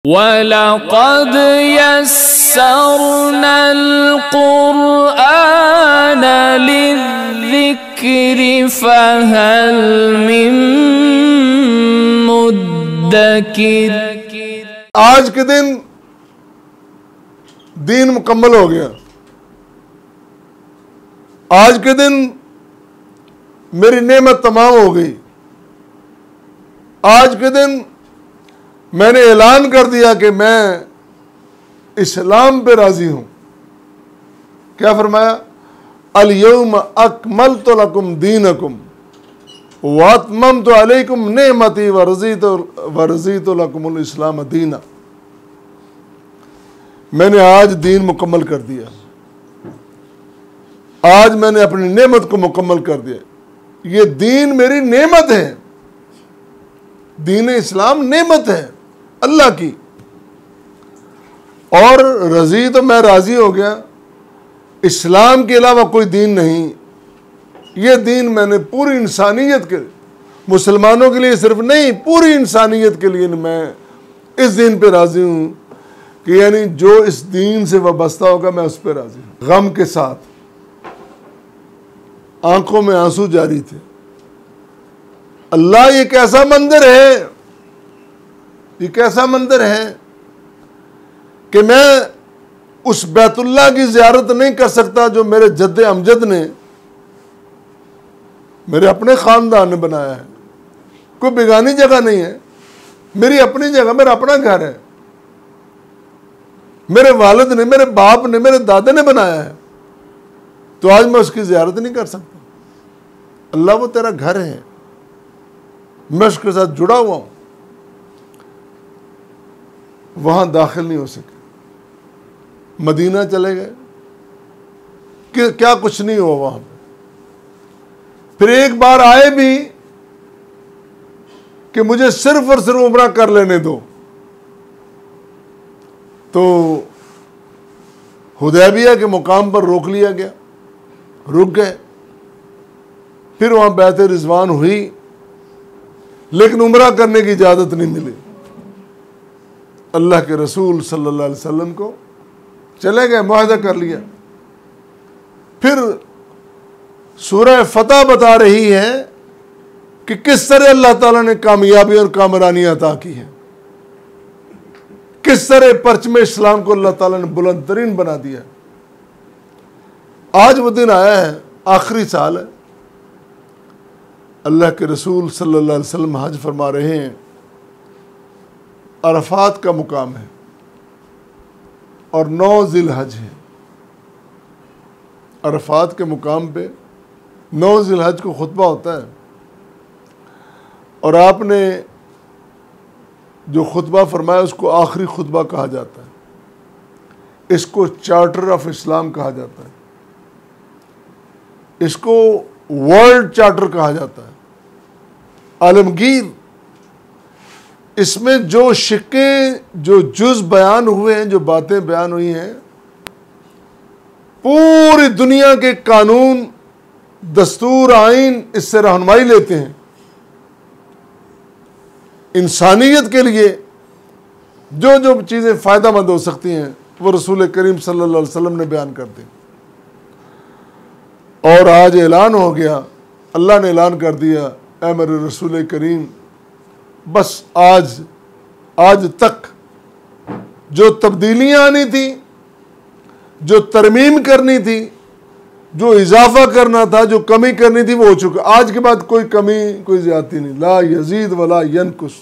वलक़द यस्सरनल क़ुरआन लिज़्ज़िक्रि फ़हल मिन मुद्दकिर। आज के दिन दीन मुकम्मल हो गया। आज के दिन मेरी नेमत तमाम हो गई। आज के दिन मैंने ऐलान कर दिया कि मैं इस्लाम पे राजी हूं। क्या फरमाया? अल यौम अकमलतु लकुम दीनकुम व अतममतु अलैकुम नेमती व रज़ीतु लकुमुल इस्लाम दीना। मैंने आज दीन मुकम्मल कर दिया। आज मैंने अपनी नेमत को मुकम्मल कर दिया। ये दीन मेरी नेमत है। दीन इस्लाम नेमत है अल्लाह की, और रजी तो मैं राजी हो गया। इस्लाम के अलावा कोई दीन नहीं। ये दीन मैंने पूरी इंसानियत के, मुसलमानों के लिए सिर्फ नहीं, पूरी इंसानियत के लिए मैं इस दीन पे राजी हूं कि यानी जो इस दीन से वाबस्ता होगा मैं उस पर राजी हूं। गम के साथ आंखों में आंसू जारी थे। अल्लाह, ये कैसा मंदिर है, ये कैसा मंदिर है कि मैं उस बैतुल्लाह की ज़ियारत नहीं कर सकता जो मेरे जद्दे अमजद ने, मेरे अपने ख़ानदान ने बनाया है। कोई बेगानी जगह नहीं है, मेरी अपनी जगह, मेरा अपना घर है। मेरे वालिद ने, मेरे बाप ने, मेरे दादे ने बनाया है, तो आज मैं उसकी ज़ियारत नहीं कर सकता। अल्लाह, वो तेरा घर है, मैं उसके साथ जुड़ा हुआ हूं। वहां दाखिल नहीं हो सके। मदीना चले गए कि क्या कुछ नहीं हुआ वहां पे। फिर एक बार आए भी कि मुझे सिर्फ और सिर्फ उम्रा कर लेने दो, तो हुदैबिया के मुकाम पर रोक लिया गया, रुक गए। फिर वहां बैत रिजवान हुई, लेकिन उम्रा करने की इजाजत नहीं मिली। अल्लाह के रसूल सल्लल्लाहु अलैहि वसल्लम को चले गए, मुआहदा कर लिया। फिर सूरह फतह बता रही है कि किस तरह अल्लाह ताला ने कामयाबी और कामरानी अता की है, किस तरह परचम इस्लाम को अल्लाह ताला ने बुलंद तरीन बना दिया। आज वो दिन आया है, आखिरी साल है। अल्लाह के रसूल सल्लल्लाहु अलैहि वसल्लम हज फरमा रहे हैं। अरफात का मुकाम है और 9 ज़िलहज है। अरफात के मुकाम पे 9 ज़िलहज को खुतबा होता है, और आपने जो खुतबा फरमाया उसको आखिरी खुतबा कहा जाता है। इसको चार्टर ऑफ इस्लाम कहा जाता है, इसको वर्ल्ड चार्टर कहा जाता है, आलमगीर। इसमें जो शिक्के, जो जुज़ बयान हुए हैं, जो बातें बयान हुई हैं, पूरी दुनिया के कानून, दस्तूर, आइन इससे रहनुमाई लेते हैं। इंसानियत के लिए जो जो चीज़ें फ़ायदेमंद हो सकती हैं वो रसूल करीम सल्लल्लाहु अलैहि वसल्लम ने बयान कर दी। और आज ऐलान हो गया, अल्लाह ने ऐलान कर दिया, ऐ मेरे रसूल करीम, बस आज तक जो तब्दीलियां आनी थी, जो तरमीम करनी थी, जो इजाफा करना था, जो कमी करनी थी, वो हो चुका। आज के बाद कोई कमी, कोई ज्यादती नहीं। ला यजीद वला यनकुस,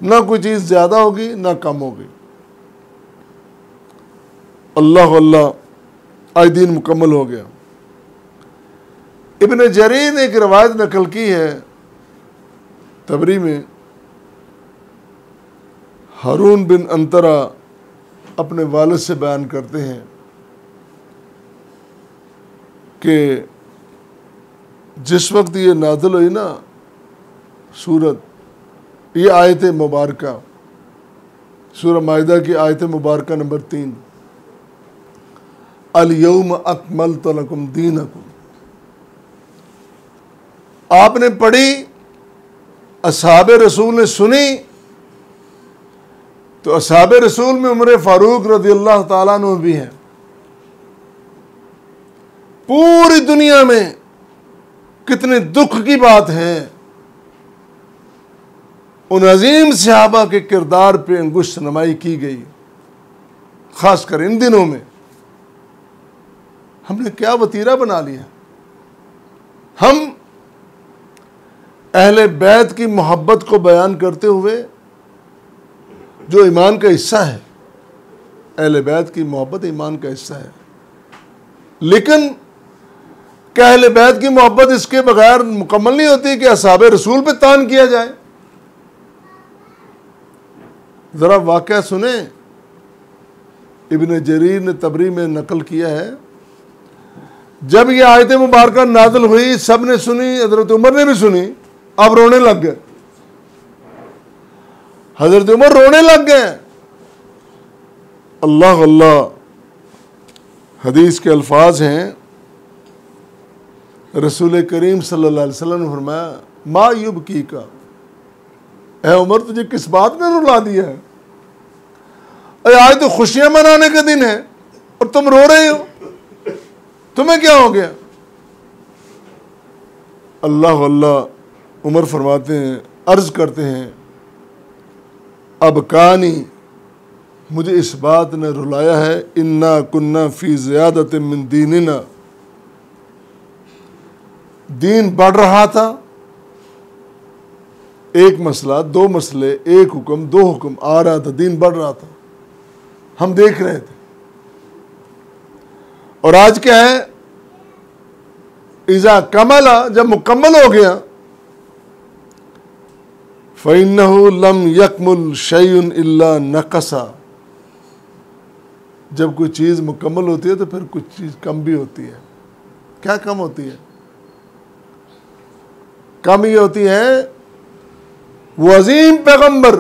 ना कोई चीज़ ज़्यादा होगी ना कम होगी। अल्लाह अल्लाह, आज दीन मुकम्मल हो गया। इब्न जरीर ने एक रवायत नकल की है तबरी में। हारून बिन अंतरा अपने वालिद से बयान करते हैं कि जिस वक्त ये नाज़िल हुई ना सूरत, ये आयत मुबारका, सूरह माइदा की आयत मुबारका नंबर 3, अल यौम अकमलतु लकुम दीनकुम, आपने पढ़ी, असहाबे रसूल ने सुनी, तो असहाब रसूल में उमर फारूक रज़ी अल्लाह ताला अन्हु भी हैं। पूरी दुनिया में कितने दुख की बात है, उन अजीम सहाबा के किरदार पे अंगुश नमाई की गई। खासकर इन दिनों में हमने क्या वतीरा बना लिया। हम अहले बैत की मोहब्बत को बयान करते हुए, जो ईमान का हिस्सा है, अहले बैत की मोहब्बत ईमान का हिस्सा है, लेकिन क्या अहले बैत की मोहब्बत इसके बगैर मुकम्मल नहीं होती कि असहाब रसूल पे तान किया जाए। जरा वाक़या सुने, इब्न जरीर ने तबरी में नकल किया है, जब ये आयत मुबारक नाज़िल हुई, सब ने सुनी, हज़रत उमर ने भी सुनी, अब रोने लग गए। हज़रत उमर रोने लग गए। अल्लाह अल्लाह, हदीस के अल्फाज हैं, रसूल करीम सल्लल्लाहु अलैहि वसल्लम ने फरमाया, मा युबकी का, ऐ उमर तुझे किस बात ने रुला दिया है? अरे आज तो खुशियां मनाने का दिन है और तुम रो रहे हो, तुम्हें क्या हो गया? अल्लाह अल्लाह, उमर फरमाते हैं, अर्ज करते हैं, अब कानी, मुझे इस बात ने रुलाया है, इन्ना कुन्ना फी ज़ियादत मिन दीनिना, दीन बढ़ रहा था, एक मसला, दो मसले, एक हुक्म, दो हुक्म आ रहा था, दीन बढ़ रहा था, हम देख रहे थे। और आज क्या है, इज़ा कमला, जब मुकम्मल हो गया, फ़इन्नहु लम यकमुल शैउन इल्ला नक़सा, जब कोई चीज़ मुकम्मल होती है तो फिर कुछ चीज़ कम भी होती है। क्या कम होती है? कम ये होती है, वो अजीम पैगंबर,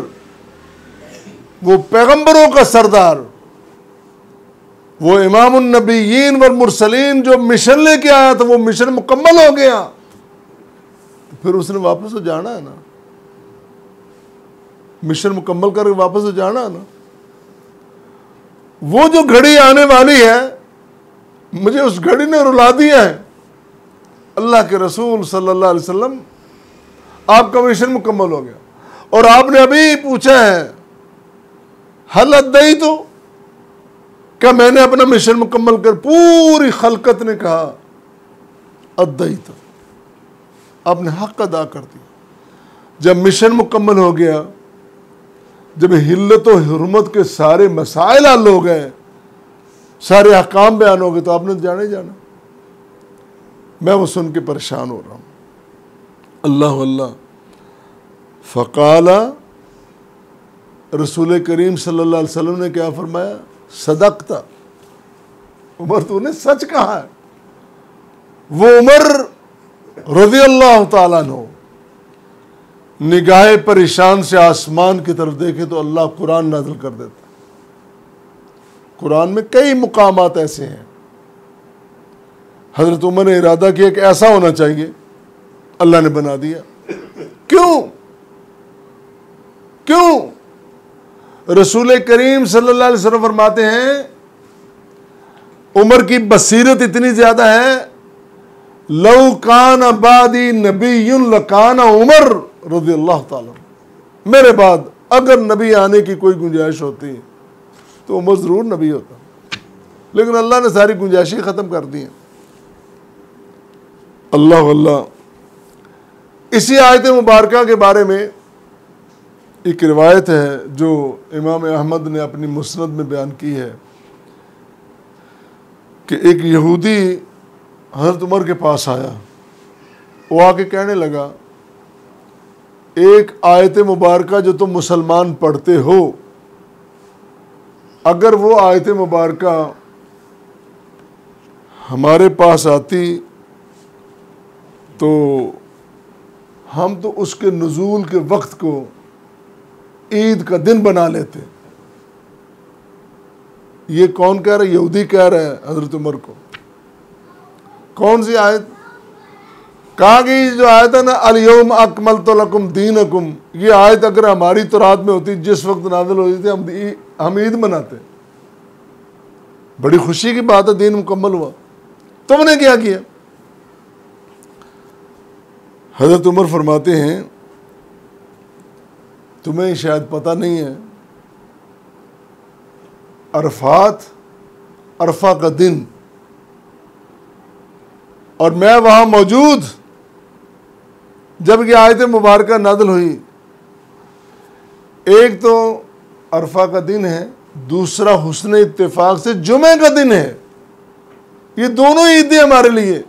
वो पैगंबरों का सरदार, वो इमामुन नबीयीन वल मुरसलीन जो मिशन लेके आया था, वो मिशन मुकम्मल हो गया, तो फिर उसने वापस तो जाना है ना, मिशन मुकम्मल करके वापस तो जाना है ना। वो जो घड़ी आने वाली है, मुझे उस घड़ी ने रुला दिया है। अल्लाह के रसूल सल्लल्लाहु अलैहि वसल्लम, आपका मिशन मुकम्मल हो गया, और आपने अभी पूछा है, हल अद्दई, तो क्या मैंने अपना मिशन मुकम्मल कर? पूरी खलकत ने कहा अद्दई, तो आपने हक अदा कर दिया। जब मिशन मुकम्मल हो गया, जब हिल्लत और हुर्मत के सारे मसाइल हल हो गए, सारे अहकाम बयान हो गए, तो आपने जाना ही जाना। मैं वो सुन के परेशान हो रहा हूँ। अल्लाह अल्लाह, फ़क़ाला, रसूल करीम सल्लल्लाहु अलैहि वसल्लम ने क्या फरमाया? सदक़ता, उमर तूने सच कहा है। वो उमर रज़ी अल्लाह ताला अन्हु निगाहे परेशान से आसमान की तरफ देखे तो अल्लाह कुरान नाज़िल कर देता। कुरान में कई मुकामात ऐसे हैं, हज़रत उमर ने इरादा किया कि ऐसा होना चाहिए, अल्लाह ने बना दिया। क्यों? क्यों? रसूल करीम सल्लल्लाहु अलैहि वसल्लम फरमाते हैं, उमर की बसीरत इतनी ज्यादा है, लौ कान बादी नबीयुन लकान उमर रज़ियल्लाहु ताला, मेरे बाद अगर नबी आने की कोई गुंजाइश होती तो उमर जरूर नबी होता, लेकिन अल्लाह ने सारी गुंजाइशें खत्म कर दी हैं। अल्लाह अल्लाह, इसी आयत मुबारका के बारे में एक रिवायत है जो इमाम अहमद ने अपनी मुस्नद में बयान की है कि एक यहूदी हज़रत उमर के पास आया। वो आके कहने लगा, एक आयत मुबारका जो तुम मुसलमान पढ़ते हो, अगर वो आयत मुबारका हमारे पास आती तो हम तो उसके नुज़ूल के वक्त को ईद का दिन बना लेते। ये कौन कह रहा है? यहूदी कह रहा है हज़रत उमर को। कौन सी आयत? कहा कि जो आयत है ना अल-यौम अकमलतु लकुम दीनकुम, ये आयत अगर हमारी तौरात में होती जिस वक्त नाज़िल होती थी हम ईद मनाते, बड़ी खुशी की बात है, दीन मुकम्मल हुआ। तुमने क्या किया? हज़रत उमर फरमाते हैं तुम्हें शायद पता नहीं है, अरफा का दिन और मैं वहां मौजूद जब ये आयत मुबारक नाज़िल हुई। एक तो अरफा का दिन है, दूसरा हुस्न इत्तेफाक से जुमे का दिन है। ये दोनों ईदें हमारे लिए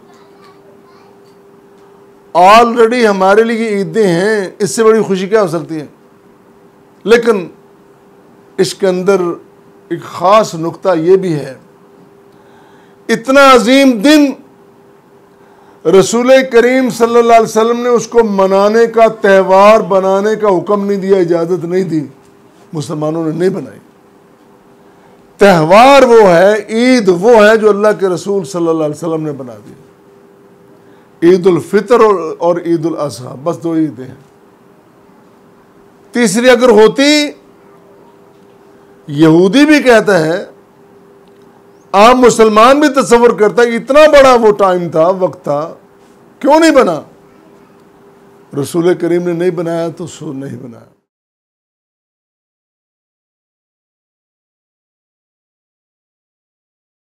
ऑलरेडी हमारे लिए ईदें हैं, इससे बड़ी खुशी क्या हो सकती है। लेकिन इसके अंदर एक ख़ास नुक्ता ये भी है, इतना अजीम दिन रसूल करीम सल्लल्लाहु अलैहि वसल्लम ने उसको मनाने का, त्यौहार बनाने का हुक्म नहीं दिया, इजाज़त नहीं दी, मुसलमानों ने नहीं बनाई। त्यौहार वो है, ईद वो है जो अल्लाह के रसूल सल्लल्लाहु अलैहि वसल्लम ने बना दी। ईद उल फितर और ईद उल अज़हा, बस दो ईदें हैं। तीसरी अगर होती, यहूदी भी कहता है, आम मुसलमान भी तसव्वुर करता है, इतना बड़ा वो टाइम था, वक्त था, क्यों नहीं बना? रसूल करीम ने नहीं बनाया तो सो नहीं बनाया।